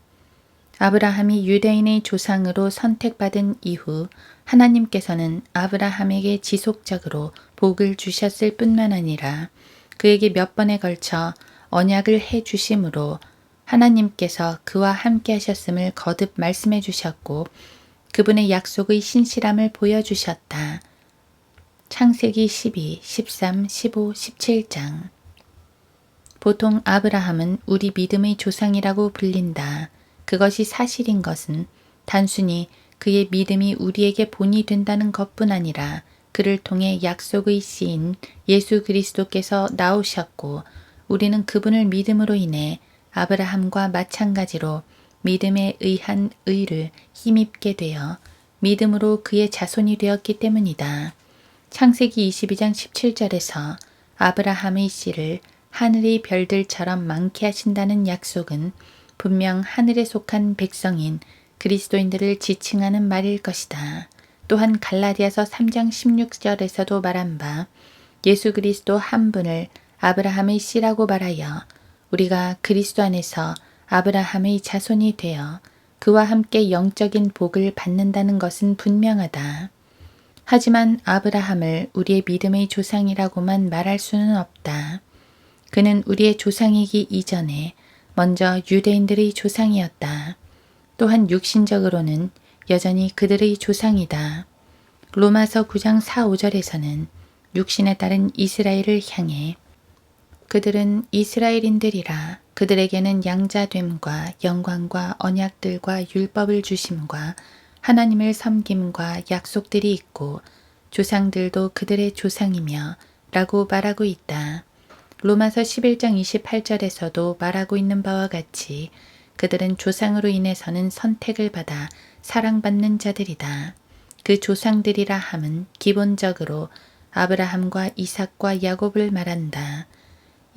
아브라함이 유대인의 조상으로 선택받은 이후 하나님께서는 아브라함에게 지속적으로 복을 주셨을 뿐만 아니라 그에게 몇 번에 걸쳐 언약을 해 주심으로 하나님께서 그와 함께 하셨음을 거듭 말씀해 주셨고 그분의 약속의 신실함을 보여주셨다. 창세기 12, 13, 15, 17장. 보통 아브라함은 우리 믿음의 조상이라고 불린다. 그것이 사실인 것은 단순히 그의 믿음이 우리에게 본이 된다는 것뿐 아니라 그를 통해 약속의 씨인 예수 그리스도께서 나오셨고 우리는 그분을 믿음으로 인해 아브라함과 마찬가지로 믿음에 의한 의를 힘입게 되어 믿음으로 그의 자손이 되었기 때문이다. 창세기 22장 17절에서 아브라함의 씨를 하늘의 별들처럼 많게 하신다는 약속은 분명 하늘에 속한 백성인 그리스도인들을 지칭하는 말일 것이다. 또한 갈라디아서 3장 16절에서도 말한 바 예수 그리스도 한 분을 아브라함의 씨라고 말하여 우리가 그리스도 안에서 아브라함의 자손이 되어 그와 함께 영적인 복을 받는다는 것은 분명하다. 하지만 아브라함을 우리의 믿음의 조상이라고만 말할 수는 없다. 그는 우리의 조상이기 이전에 먼저 유대인들의 조상이었다. 또한 육신적으로는 여전히 그들의 조상이다. 로마서 9장 4, 5절에서는 육신에 따른 이스라엘을 향해 그들은 이스라엘인들이라 그들에게는 양자됨과 영광과 언약들과 율법을 주심과 하나님을 섬김과 약속들이 있고 조상들도 그들의 조상이며 라고 말하고 있다. 로마서 11장 28절에서도 말하고 있는 바와 같이 그들은 조상으로 인해서는 선택을 받아 사랑받는 자들이다. 그 조상들이라 함은 기본적으로 아브라함과 이삭과 야곱을 말한다.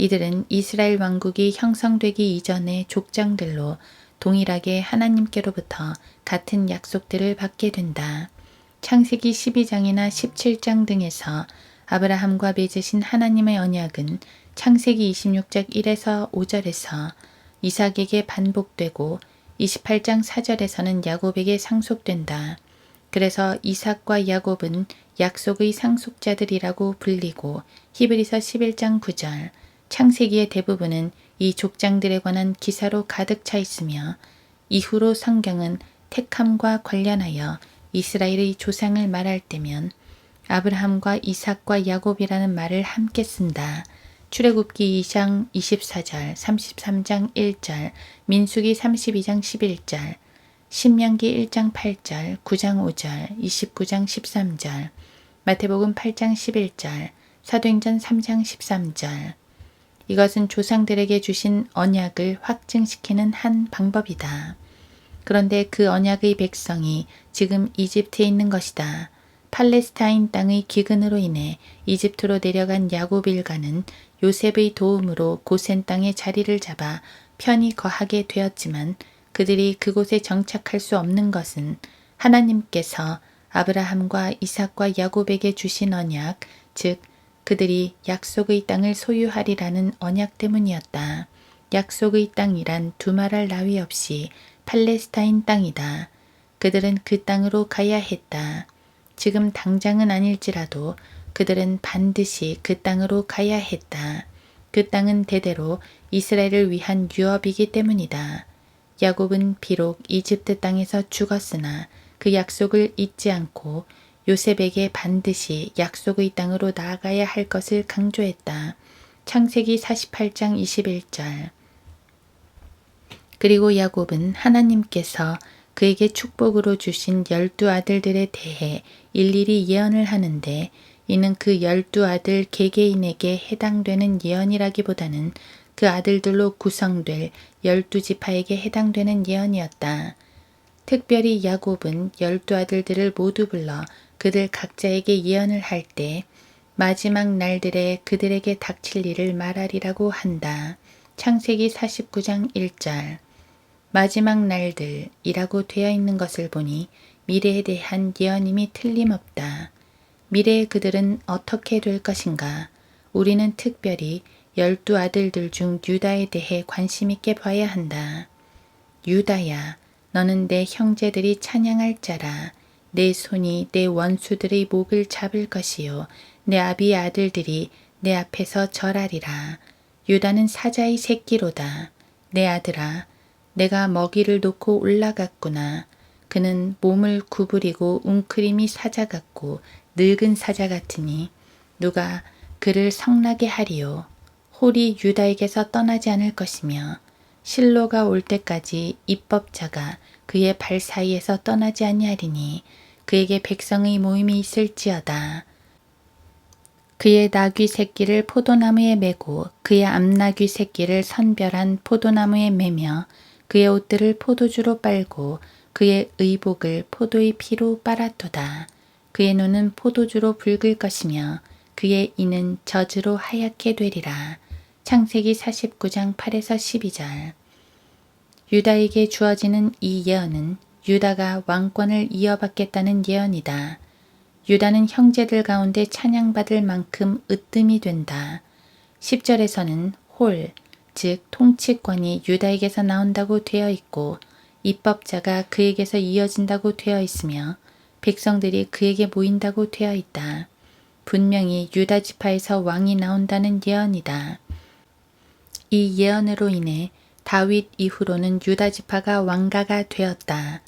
이들은 이스라엘 왕국이 형성되기 이전의 족장들로 동일하게 하나님께로부터 같은 약속들을 받게 된다. 창세기 12장이나 17장 등에서 아브라함과 맺으신 하나님의 언약은 창세기 26장 1에서 5절에서 이삭에게 반복되고 28장 4절에서는 야곱에게 상속된다. 그래서 이삭과 야곱은 약속의 상속자들이라고 불리고 히브리서 11장 9절, 창세기의 대부분은 이 족장들에 관한 기사로 가득 차 있으며 이후로 성경은 택함과 관련하여 이스라엘의 조상을 말할 때면 아브라함과 이삭과 야곱이라는 말을 함께 쓴다. 출애굽기 2장 24절, 33장 1절, 민수기 32장 11절, 신명기 1장 8절, 9장 5절, 29장 13절, 마태복음 8장 11절, 사도행전 3장 13절. 이것은 조상들에게 주신 언약을 확증시키는 한 방법이다. 그런데 그 언약의 백성이 지금 이집트에 있는 것이다. 팔레스타인 땅의 기근으로 인해 이집트로 내려간 야곱 일가는 요셉의 도움으로 고센 땅에 자리를 잡아 편히 거하게 되었지만 그들이 그곳에 정착할 수 없는 것은 하나님께서 아브라함과 이삭과 야곱에게 주신 언약, 즉 그들이 약속의 땅을 소유하리라는 언약 때문이었다. 약속의 땅이란 두말할 나위 없이 팔레스타인 땅이다. 그들은 그 땅으로 가야 했다. 지금 당장은 아닐지라도 그들은 반드시 그 땅으로 가야 했다. 그 땅은 대대로 이스라엘을 위한 유업이기 때문이다. 야곱은 비록 이집트 땅에서 죽었으나 그 약속을 잊지 않고 요셉에게 반드시 약속의 땅으로 나아가야 할 것을 강조했다. 창세기 48장 21절. 그리고 야곱은 하나님께서 그에게 축복으로 주신 12 아들들에 대해 일일이 예언을 하는데 이는 그 12 아들 개개인에게 해당되는 예언이라기보다는 그 아들들로 구성될 12지파에게 해당되는 예언이었다. 특별히 야곱은 12 아들들을 모두 불러 그들 각자에게 예언을 할 때 마지막 날들에 그들에게 닥칠 일을 말하리라고 한다. 창세기 49장 1절. 마지막 날들이라고 되어 있는 것을 보니 미래에 대한 예언임이 틀림없다. 미래의 그들은 어떻게 될 것인가? 우리는 특별히 12 아들들 중 유다에 대해 관심 있게 봐야 한다. 유다야, 너는 내 형제들이 찬양할 자라. 내 손이 내 원수들의 목을 잡을 것이요. 내 아비의 아들들이 내 앞에서 절하리라. 유다는 사자의 새끼로다. 내 아들아, 내가 먹이를 놓고 올라갔구나. 그는 몸을 구부리고 웅크림이 사자 같고 늙은 사자 같으니 누가 그를 성나게 하리요. 홀이 유다에게서 떠나지 않을 것이며 실로가 올 때까지 입법자가 그의 발 사이에서 떠나지 아니하리니 그에게 백성의 모임이 있을지어다. 그의 나귀 새끼를 포도나무에 메고 그의 암나귀 새끼를 선별한 포도나무에 메며 그의 옷들을 포도주로 빨고 그의 의복을 포도의 피로 빨았도다. 그의 눈은 포도주로 붉을 것이며 그의 이는 젖으로 하얗게 되리라. 창세기 49장 8에서 12절. 유다에게 주어지는 이 예언은 유다가 왕권을 이어받겠다는 예언이다. 유다는 형제들 가운데 찬양받을 만큼 으뜸이 된다. 10절에서는 홀, 즉 통치권이 유다에게서 나온다고 되어 있고 입법자가 그에게서 이어진다고 되어 있으며 백성들이 그에게 모인다고 되어 있다. 분명히 유다 지파에서 왕이 나온다는 예언이다. 이 예언으로 인해 다윗 이후로는 유다 지파가 왕가가 되었다.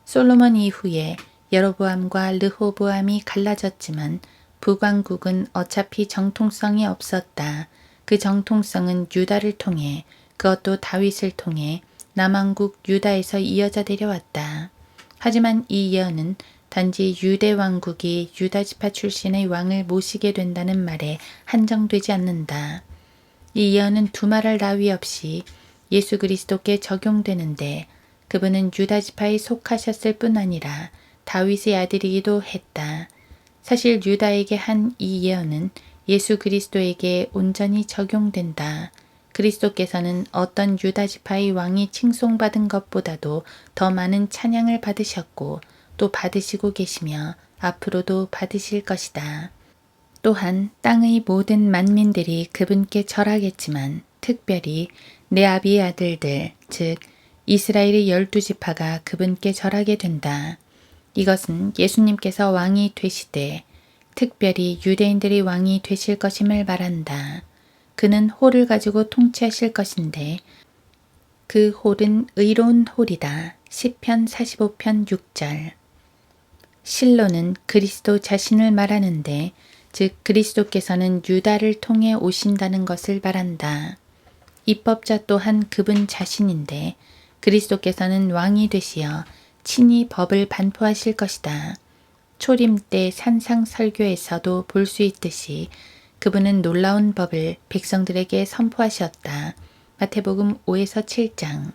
솔로몬 이후에 여로보암과 르호보암이 갈라졌지만 북왕국은 어차피 정통성이 없었다. 그 정통성은 유다를 통해 그것도 다윗을 통해 남왕국 유다에서 이어져 내려왔다. 하지만 이 예언은 단지 유대 왕국이 유다 지파 출신의 왕을 모시게 된다는 말에 한정되지 않는다. 이 예언은 두말할 나위 없이 예수 그리스도께 적용되는데 그분은 유다 지파에 속하셨을 뿐 아니라 다윗의 아들이기도 했다. 사실 유다에게 한 이 예언은 예수 그리스도에게 온전히 적용된다. 그리스도께서는 어떤 유다 지파의 왕이 칭송받은 것보다도 더 많은 찬양을 받으셨고 또 받으시고 계시며 앞으로도 받으실 것이다. 또한 땅의 모든 만민들이 그분께 절하겠지만 특별히 내 아비의 아들들, 즉 이스라엘의 12지파가 그분께 절하게 된다. 이것은 예수님께서 왕이 되시되 특별히 유대인들의 왕이 되실 것임을 말한다. 그는 홀을 가지고 통치하실 것인데 그 홀은 의로운 홀이다. 시편 45편 6절. 실로는 그리스도 자신을 말하는데 즉 그리스도께서는 유다를 통해 오신다는 것을 말한다. 입법자 또한 그분 자신인데 그리스도께서는 왕이 되시어 친히 법을 반포하실 것이다. 초림 때 산상 설교에서도 볼 수 있듯이 그분은 놀라운 법을 백성들에게 선포하셨다. 마태복음 5에서 7장.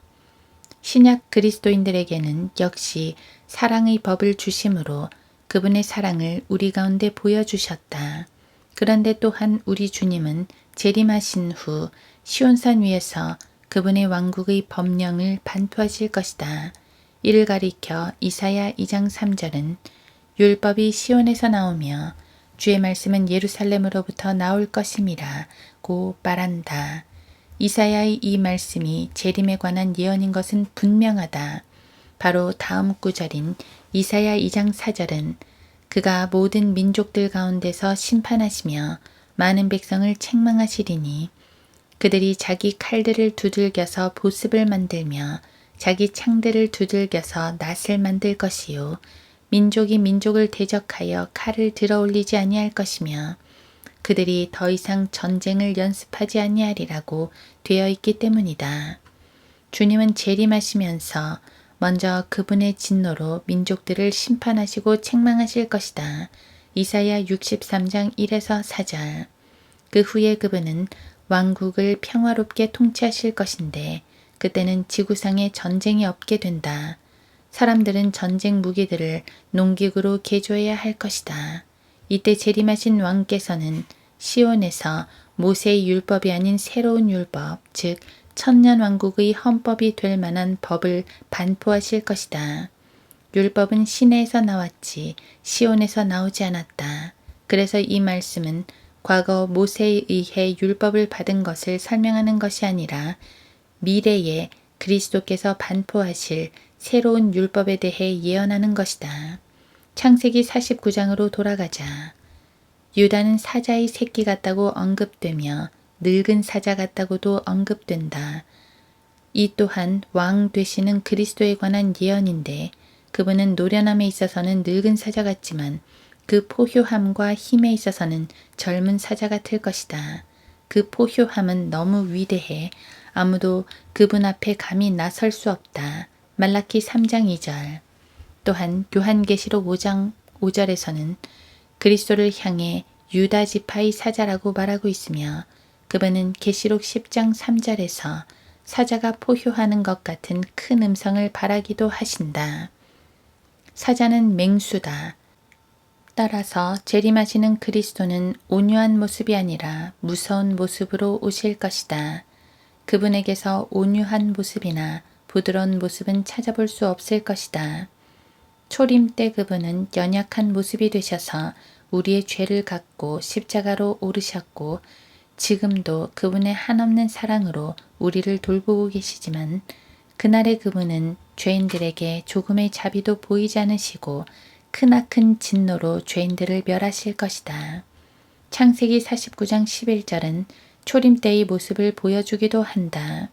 신약 그리스도인들에게는 역시 사랑의 법을 주심으로 그분의 사랑을 우리 가운데 보여주셨다. 그런데 또한 우리 주님은 재림하신 후 시온산 위에서 그분의 왕국의 법령을 반포하실 것이다. 이를 가리켜 이사야 2장 3절은 율법이 시온에서 나오며 주의 말씀은 예루살렘으로부터 나올 것임이라 고 말한다. 이사야의 이 말씀이 재림에 관한 예언인 것은 분명하다. 바로 다음 구절인 이사야 2장 4절은 그가 모든 민족들 가운데서 심판하시며 많은 백성을 책망하시리니 그들이 자기 칼들을 두들겨서 보습을 만들며 자기 창들을 두들겨서 낫을 만들 것이요 민족이 민족을 대적하여 칼을 들어올리지 아니할 것이며 그들이 더 이상 전쟁을 연습하지 아니하리라고 되어 있기 때문이다. 주님은 재림하시면서 먼저 그분의 진노로 민족들을 심판하시고 책망하실 것이다. 이사야 63장 1에서 4절. 그 후에 그분은 왕국을 평화롭게 통치하실 것인데 그때는 지구상에 전쟁이 없게 된다. 사람들은 전쟁 무기들을 농기구로 개조해야 할 것이다. 이때 재림하신 왕께서는 시온에서 모세의 율법이 아닌 새로운 율법, 즉 천년왕국의 헌법이 될 만한 법을 반포하실 것이다. 율법은 시내에서 나왔지 시온에서 나오지 않았다. 그래서 이 말씀은 과거 모세에 의해 율법을 받은 것을 설명하는 것이 아니라 미래에 그리스도께서 반포하실 새로운 율법에 대해 예언하는 것이다. 창세기 49장으로 돌아가자. 유다는 사자의 새끼 같다고 언급되며 늙은 사자 같다고도 언급된다. 이 또한 왕 되시는 그리스도에 관한 예언인데 그분은 노련함에 있어서는 늙은 사자 같지만 그 포효함과 힘에 있어서는 젊은 사자 같을 것이다. 그 포효함은 너무 위대해 아무도 그분 앞에 감히 나설 수 없다. 말라키 3장 2절. 또한 요한계시록 5장 5절에서는 그리스도를 향해 유다 지파의 사자라고 말하고 있으며 그분은 계시록 10장 3절에서 사자가 포효하는 것 같은 큰 음성을 발하기도 하신다. 사자는 맹수다. 따라서 재림하시는 그리스도는 온유한 모습이 아니라 무서운 모습으로 오실 것이다. 그분에게서 온유한 모습이나 부드러운 모습은 찾아볼 수 없을 것이다. 초림 때 그분은 연약한 모습이 되셔서 우리의 죄를 갖고 십자가로 오르셨고 지금도 그분의 한없는 사랑으로 우리를 돌보고 계시지만 그날의 그분은 죄인들에게 조금의 자비도 보이지 않으시고 크나큰 진노로 죄인들을 멸하실 것이다. 창세기 49장 11절은 초림 때의 모습을 보여주기도 한다.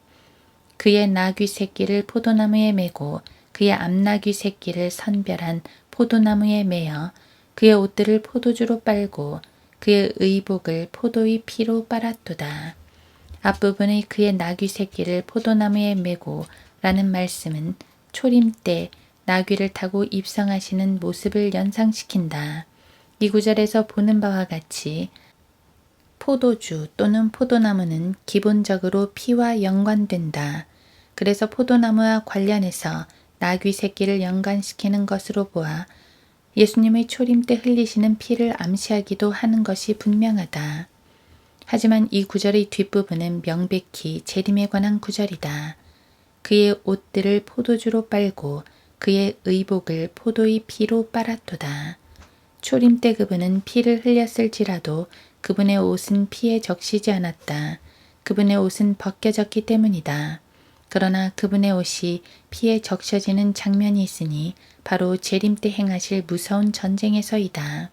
그의 나귀 새끼를 포도나무에 메고 그의 암나귀 새끼를 선별한 포도나무에 매어 그의 옷들을 포도주로 빨고 그의 의복을 포도의 피로 빨았도다. 앞부분의 그의 나귀 새끼를 포도나무에 메고 라는 말씀은 초림 때 나귀를 타고 입성하시는 모습을 연상시킨다. 이 구절에서 보는 바와 같이 포도주 또는 포도나무는 기본적으로 피와 연관된다. 그래서 포도나무와 관련해서 나귀 새끼를 연관시키는 것으로 보아 예수님의 초림 때 흘리시는 피를 암시하기도 하는 것이 분명하다. 하지만 이 구절의 뒷부분은 명백히 재림에 관한 구절이다. 그의 옷들을 포도주로 빨고 그의 의복을 포도의 피로 빨았도다. 초림 때 그분은 피를 흘렸을지라도 그분의 옷은 피에 적시지 않았다. 그분의 옷은 벗겨졌기 때문이다. 그러나 그분의 옷이 피에 적셔지는 장면이 있으니 바로 재림 때 행하실 무서운 전쟁에서이다.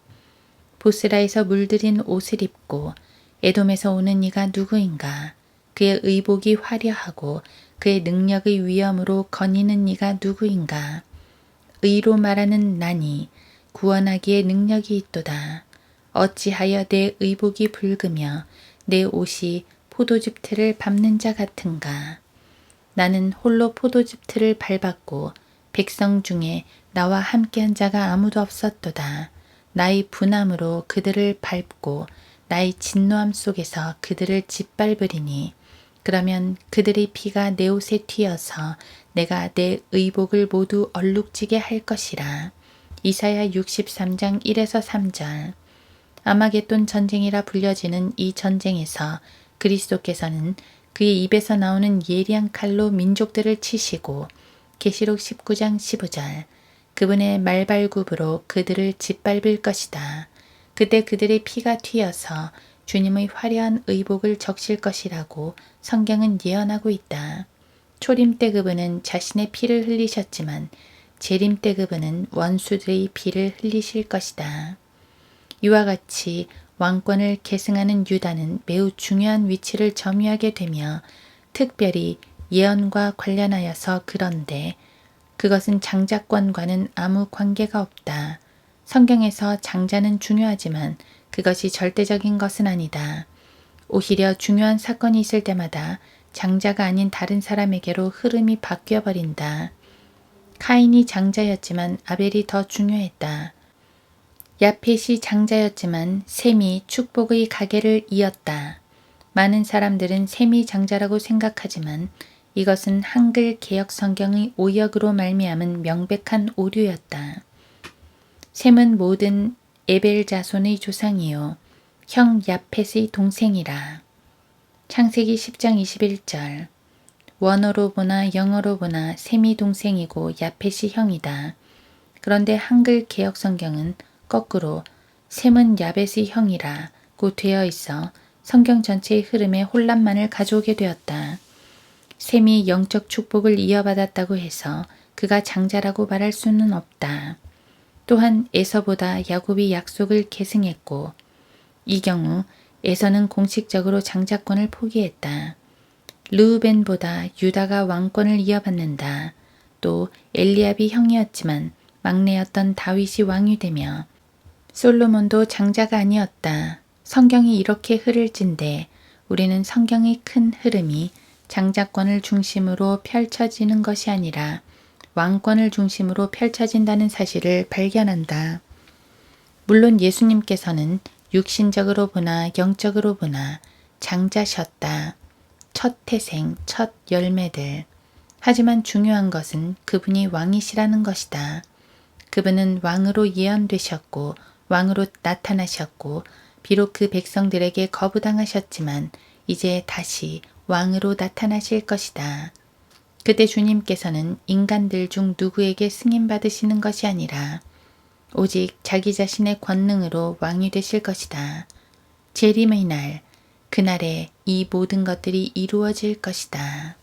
보스라에서 물들인 옷을 입고 에돔에서 오는 이가 누구인가? 그의 의복이 화려하고 그의 능력의 위엄으로 거니는 이가 누구인가? 의로 말하는 나니 구원하기에 능력이 있도다. 어찌하여 내 의복이 붉으며 내 옷이 포도즙 틀을 밟는 자 같은가? 나는 홀로 포도즙 틀을 밟았고 백성 중에 나와 함께한 자가 아무도 없었도다. 나의 분함으로 그들을 밟고 나의 진노함 속에서 그들을 짓밟으리니 그러면 그들의 피가 내 옷에 튀어서 내가 내 의복을 모두 얼룩지게 할 것이라. 이사야 63장 1에서 3절. 아마겟돈 전쟁이라 불려지는 이 전쟁에서 그리스도께서는 그의 입에서 나오는 예리한 칼로 민족들을 치시고 계시록 19장 15절 그분의 말발굽으로 그들을 짓밟을 것이다. 그때 그들의 피가 튀어서 주님의 화려한 의복을 적실 것이라고 성경은 예언하고 있다. 초림 때 그분은 자신의 피를 흘리셨지만 재림 때 그분은 원수들의 피를 흘리실 것이다. 이와 같이 왕권을 계승하는 유다는 매우 중요한 위치를 점유하게 되며 특별히 예언과 관련하여서 그런데 그것은 장자권과는 아무 관계가 없다. 성경에서 장자는 중요하지만 그것이 절대적인 것은 아니다. 오히려 중요한 사건이 있을 때마다 장자가 아닌 다른 사람에게로 흐름이 바뀌어버린다. 카인이 장자였지만 아벨이 더 중요했다. 야펫이 장자였지만 셈이 축복의 가계를 이었다. 많은 사람들은 셈이 장자라고 생각하지만 이것은 한글 개역 성경의 오역으로 말미암은 명백한 오류였다. 셈은 모든 에벨 자손의 조상이요 형 야펫의 동생이라. 창세기 10장 21절. 원어로 보나 영어로 보나 셈이 동생이고 야펫이 형이다. 그런데 한글 개역 성경은 거꾸로 셈은 야벳의 형이라고 되어 있어 성경 전체의 흐름에 혼란만을 가져오게 되었다. 셈이 영적 축복을 이어받았다고 해서 그가 장자라고 말할 수는 없다. 또한 에서보다 야곱이 약속을 계승했고 이 경우 에서는 공식적으로 장자권을 포기했다. 르우벤보다 유다가 왕권을 이어받는다. 또 엘리압이 형이었지만 막내였던 다윗이 왕이 되며 솔로몬도 장자가 아니었다. 성경이 이렇게 흐를진데 우리는 성경의 큰 흐름이 장자권을 중심으로 펼쳐지는 것이 아니라 왕권을 중심으로 펼쳐진다는 사실을 발견한다. 물론 예수님께서는 육신적으로 보나 영적으로 보나 장자셨다. 첫 태생, 첫 열매들. 하지만 중요한 것은 그분이 왕이시라는 것이다. 그분은 왕으로 예언되셨고 왕으로 나타나셨고 비록 그 백성들에게 거부당하셨지만 이제 다시 왕으로 나타나실 것이다. 그때 주님께서는 인간들 중 누구에게 승인받으시는 것이 아니라 오직 자기 자신의 권능으로 왕이 되실 것이다. 재림의 날, 그날에 이 모든 것들이 이루어질 것이다.